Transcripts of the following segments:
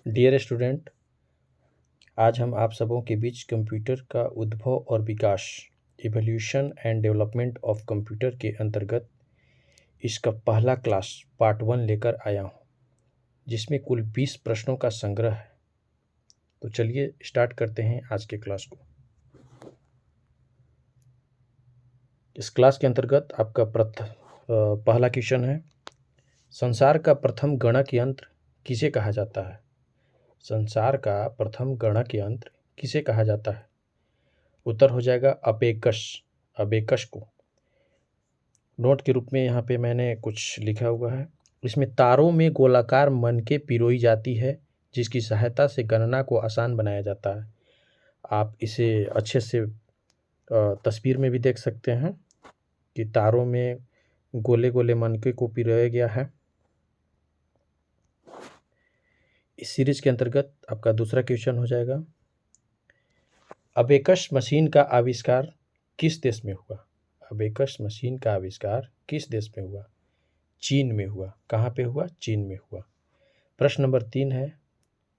Dear student, आज हम आप सबों के बीच कंप्यूटर का उद्भव और विकास evolution and development of computer के अंतर्गत इसका पहला क्लास पार्ट 1 लेकर आया हूँ, जिसमें कुल 20 प्रश्नों का संग्रह है। तो चलिए स्टार्ट करते हैं आज के क्लास को। इस क्लास के अंतर्गत आपका पहला क्वेश्चन है, संसार का प्रथम गणक यंत्र किसे कहा जाता है? संसार का प्रथम गणक यंत्र किसे कहा जाता है? उत्तर हो जाएगा अबेकस को। नोट के रूप में यहाँ पे मैंने कुछ लिखा हुआ है। इसमें तारों में गोलाकार मनके पिरोई जाती है, जिसकी सहायता से गणना को आसान बनाया जाता है। आप इसे अच्छे से तस्वीर में भी देख सकते हैं कि तारों में गोले गोले मनके को पिरोया गया है। इस सीरीज के अंतर्गत आपका दूसरा क्वेश्चन हो जाएगा, अबेकस मशीन का आविष्कार किस देश में हुआ? अबेकस मशीन का आविष्कार किस देश में हुआ? चीन में हुआ। कहाँ पे हुआ? चीन में हुआ। प्रश्न नंबर 3 है,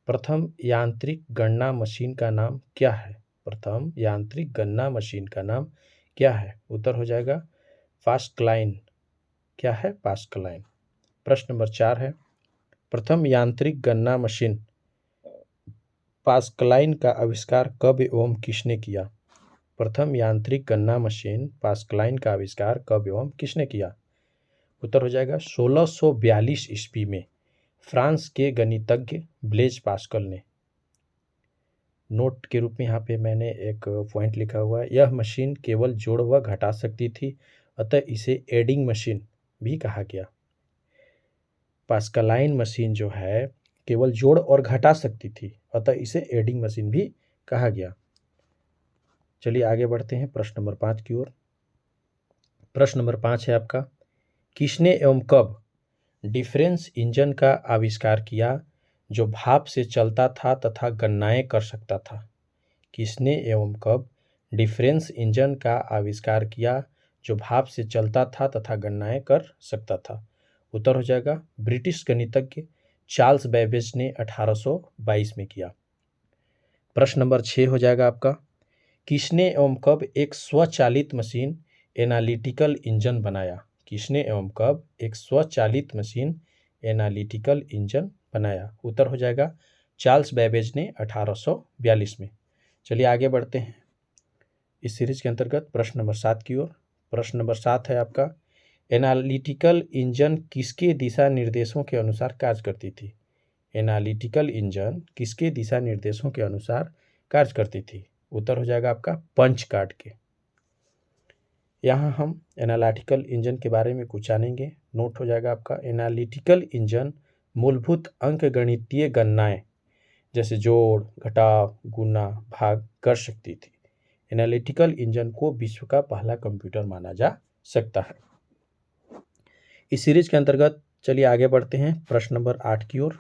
प्रथम यांत्रिक गणना मशीन का नाम क्या है? प्रथम यांत्रिक गणना मशीन का नाम क्या है? उत्तर हो जाएगा पास्कलाइन। क्या है? पास्कलाइन। प्रश्न नंबर 4 है, प्रथम यांत्रिक गणना मशीन पास्कलाइन का आविष्कार कब एवं किसने किया? प्रथम यांत्रिक गणना मशीन पास्कलाइन का आविष्कार कब एवं किसने किया? उत्तर हो जाएगा 1642 ईस्वी में फ्रांस के गणितज्ञ ब्लेज पास्कल ने। नोट के रूप में यहाँ पे मैंने एक पॉइंट लिखा हुआ है, यह मशीन केवल जोड़ व घटा सकती थी, अतः इसे एडिंग मशीन भी कहा गया। पास्कलाइन मशीन जो है केवल जोड़ और घटा सकती थी, अतः इसे एडिंग मशीन भी कहा गया। चलिए आगे बढ़ते हैं प्रश्न नंबर 5 की ओर। प्रश्न नंबर 5 है आपका, किसने एवं कब डिफरेंस इंजन का आविष्कार किया जो भाप से चलता था तथा गणनाएं कर सकता था? किसने एवं कब डिफरेंस इंजन का आविष्कार किया जो भाप से चलता था तथा गणनाएं कर सकता था? उत्तर हो जाएगा ब्रिटिश गणितज्ञ चार्ल्स बेबेज ने 1822 में किया। प्रश्न नंबर 6 हो जाएगा आपका, किसने एवं कब एक स्वचालित मशीन एनालिटिकल इंजन बनाया? किसने एवं कब एक स्वचालित मशीन एनालिटिकल इंजन बनाया? उत्तर हो जाएगा चार्ल्स बेबेज ने 1842 में। चलिए आगे बढ़ते हैं इस सीरीज के अंतर्गत प्रश्न नंबर 7 की ओर। प्रश्न नंबर 7 है आपका, एनालिटिकल इंजन किसके दिशा निर्देशों के अनुसार कार्य करती थी? एनालिटिकल इंजन किसके दिशा निर्देशों के अनुसार कार्य करती थी? उत्तर हो जाएगा आपका पंच कार्ड के। यहाँ हम एनालिटिकल इंजन के बारे में कुछ जानेंगे। नोट हो जाएगा आपका, एनालिटिकल इंजन मूलभूत अंकगणितीय गणनाएं जैसे जोड़, घटाव, गुना, भाग कर सकती थी। एनालिटिकल इंजन को विश्व का पहला कंप्यूटर माना जा सकता है। इस सीरीज के अंतर्गत चलिए आगे बढ़ते हैं प्रश्न नंबर 8 की ओर।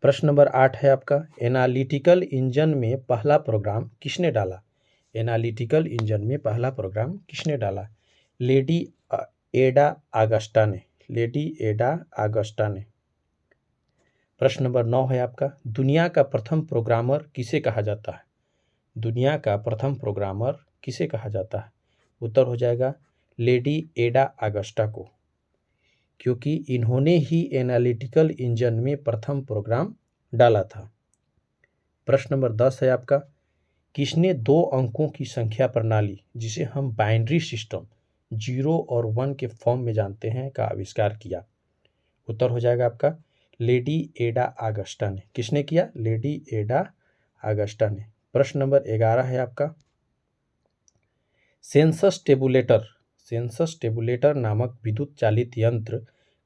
प्रश्न नंबर 8 है आपका, एनालिटिकल इंजन में पहला प्रोग्राम किसने डाला? एनालिटिकल इंजन में पहला प्रोग्राम किसने डाला? लेडी एडा आगस्टा ने। लेडी एडा आगस्टा ने। प्रश्न नंबर 9 है आपका, दुनिया का प्रथम प्रोग्रामर किसे कहा जाता है? दुनिया का प्रथम प्रोग्रामर किसे कहा जाता है? उत्तर हो जाएगा लेडी एडा आगस्टा को, क्योंकि इन्होंने ही एनालिटिकल इंजन में प्रथम प्रोग्राम डाला था। प्रश्न नंबर 10 है आपका, किसने 2 अंकों की संख्या प्रणाली, जिसे हम बाइनरी सिस्टम 0 और 1 के फॉर्म में जानते हैं, का आविष्कार किया? उत्तर हो जाएगा आपका लेडी एडा आगस्टा ने। किसने किया? लेडी एडा आगस्टा ने। प्रश्न नंबर 11 है आपका, सेंसस टेबुलेटर नामक विद्युत चालित यंत्र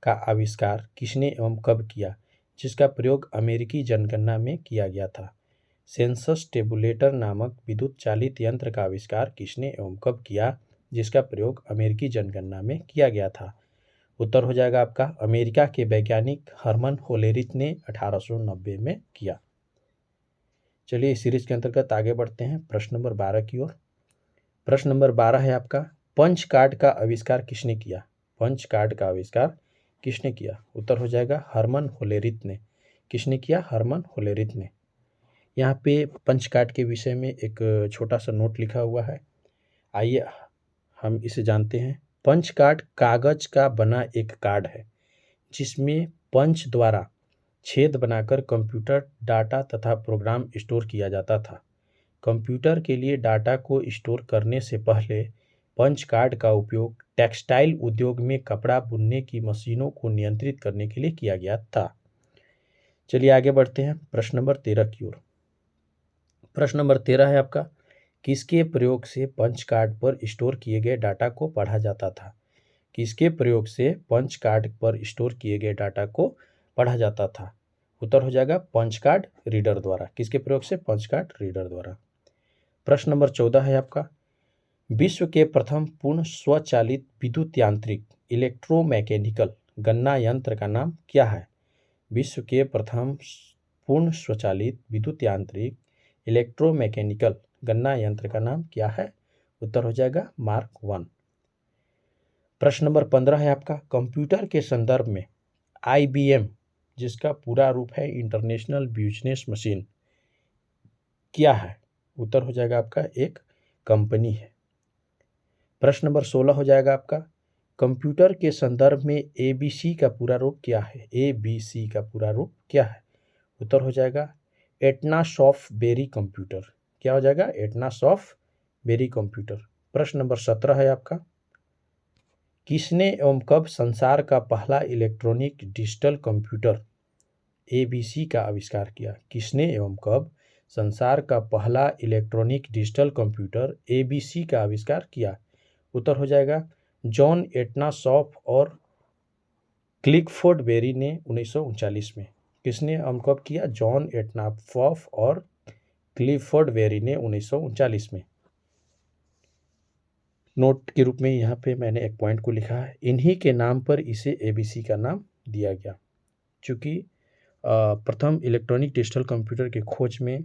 का आविष्कार किसने एवं कब किया, जिसका प्रयोग अमेरिकी जनगणना में किया गया था? सेंसस टेबुलेटर नामक विद्युत चालित यंत्र का आविष्कार किसने एवं कब किया, जिसका प्रयोग अमेरिकी जनगणना में किया गया था? उत्तर हो जाएगा आपका अमेरिका के वैज्ञानिक हरमन होलेरिथ ने 1890 में किया। चलिए इस सीरीज के अंतर्गत आगे बढ़ते हैं प्रश्न नंबर 12 की ओर। प्रश्न नंबर 12 है आपका, पंच कार्ड का आविष्कार किसने किया? पंच कार्ड का आविष्कार किसने किया? उत्तर हो जाएगा हरमन होलेरिथ ने। किसने किया? हरमन होलेरिथ ने। यहाँ पे पंच कार्ड के विषय में एक छोटा सा नोट लिखा हुआ है, आइए हम इसे जानते हैं। पंच कार्ड कागज का बना एक कार्ड है जिसमें पंच द्वारा छेद बनाकर कंप्यूटर डाटा तथा प्रोग्राम स्टोर किया जाता था। कंप्यूटर के लिए डाटा को स्टोर करने से पहले पंच कार्ड का उपयोग टेक्सटाइल उद्योग में कपड़ा बुनने की मशीनों को नियंत्रित करने के लिए किया गया था। चलिए आगे बढ़ते हैं प्रश्न नंबर 13 की ओर। प्रश्न नंबर 13 है आपका, किसके प्रयोग से पंच कार्ड पर स्टोर किए गए डाटा को पढ़ा जाता था? किसके प्रयोग से पंच कार्ड पर स्टोर किए गए डाटा को पढ़ा जाता था? उत्तर हो जाएगा पंच कार्ड रीडर द्वारा। किसके प्रयोग से? पंच कार्ड रीडर द्वारा। प्रश्न नंबर 14 है आपका, विश्व के प्रथम पूर्ण स्वचालित विद्युत यांत्रिक इलेक्ट्रोमैकेनिकल गणना यंत्र का नाम क्या है? विश्व के प्रथम पूर्ण स्वचालित विद्युत यांत्रिक इलेक्ट्रोमैकेनिकल गणना यंत्र का नाम क्या है? उत्तर हो जाएगा मार्क 1। प्रश्न नंबर 15 है आपका, कंप्यूटर के संदर्भ में IBM, जिसका पूरा रूप है इंटरनेशनल बिजनेस मशीन, क्या है? उत्तर हो जाएगा आपका एक कंपनी है। प्रश्न नंबर 16 हो जाएगा आपका, कंप्यूटर के संदर्भ में ABC का पूरा रूप क्या है? ABC का पूरा रूप क्या है? उत्तर हो जाएगा एटना सॉफ्ट बेरी कंप्यूटर। क्या हो जाएगा? Atanasoff Berry computer. प्रश्न नंबर 17 है आपका, किसने एवं कब संसार का पहला इलेक्ट्रॉनिक डिजिटल कंप्यूटर ABC का आविष्कार किया? किसने एवं कब संसार का पहला इलेक्ट्रॉनिक डिजिटल कंप्यूटर ABC का आविष्कार किया? उत्तर हो जाएगा जॉन एटनासॉफ और क्लिफोर्ड बेरी ने 1939 में। किसने एवं कब किया? जॉन एटनासॉफ और क्लिफोर्ड बेरी ने 1939 में। नोट के रूप में यहाँ पे मैंने एक पॉइंट को लिखा है, इन्हीं के नाम पर इसे ABC का नाम दिया गया। चूँकि प्रथम इलेक्ट्रॉनिक डिजिटल कंप्यूटर की खोज में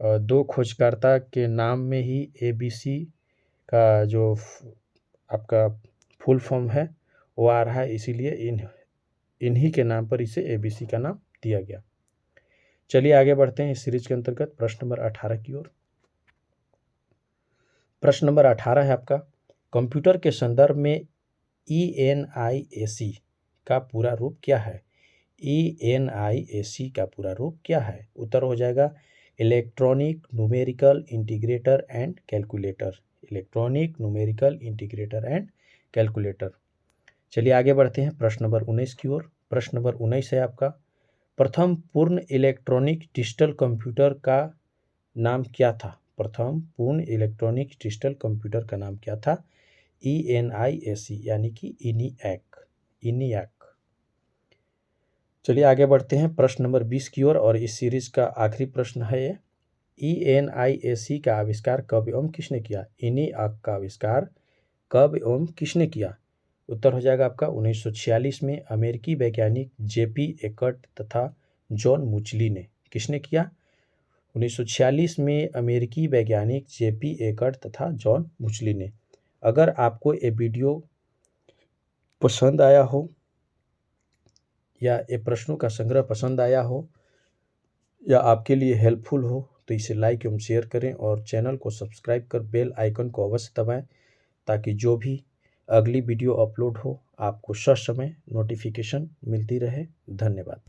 दो खोजकर्ता के नाम में ही ABC का जो आपका फुल फॉर्म है वो आ रहा है, इसीलिए इन्हीं के नाम पर इसे ABC का नाम दिया गया। चलिए आगे बढ़ते हैं इस सीरीज के अंतर्गत प्रश्न नंबर 18 की ओर। प्रश्न नंबर 18 है आपका, कंप्यूटर के संदर्भ में ENIAC का पूरा रूप क्या है? ENIAC का पूरा रूप क्या है? उत्तर हो जाएगा electronic numerical integrator and calculator. Electronic numerical integrator and calculator. चलिए आगे बढ़ते हैं प्रश्न नंबर 19 की ओर। प्रश्न नंबर 19 है आपका, प्रथम पूर्ण इलेक्ट्रॉनिक डिजिटल कंप्यूटर का नाम क्या था? प्रथम पूर्ण इलेक्ट्रॉनिक डिजिटल कंप्यूटर का नाम क्या था? ENIAC यानी कि ENIAC। चलिए आगे बढ़ते हैं प्रश्न नंबर 20 की ओर और इस सीरीज का आखिरी प्रश्न है ये, ENIAC का आविष्कार कब एवं किसने किया? ENIAC का आविष्कार कब एवं किसने किया? उत्तर हो जाएगा आपका 1946 में अमेरिकी वैज्ञानिक JP एकर्ट तथा जॉन मुचली ने। किसने किया? 1946 में अमेरिकी वैज्ञानिक JP एकर्ट तथा जॉन मुचली ने। अगर आपको ये वीडियो पसंद आया हो या ये प्रश्नों का संग्रह पसंद आया हो या आपके लिए हेल्पफुल हो तो इसे लाइक एवं शेयर करें और चैनल को सब्सक्राइब कर बेल आइकन को अवश्य दबाएं ताकि जो भी अगली वीडियो अपलोड हो आपको ससमय नोटिफिकेशन मिलती रहे। धन्यवाद।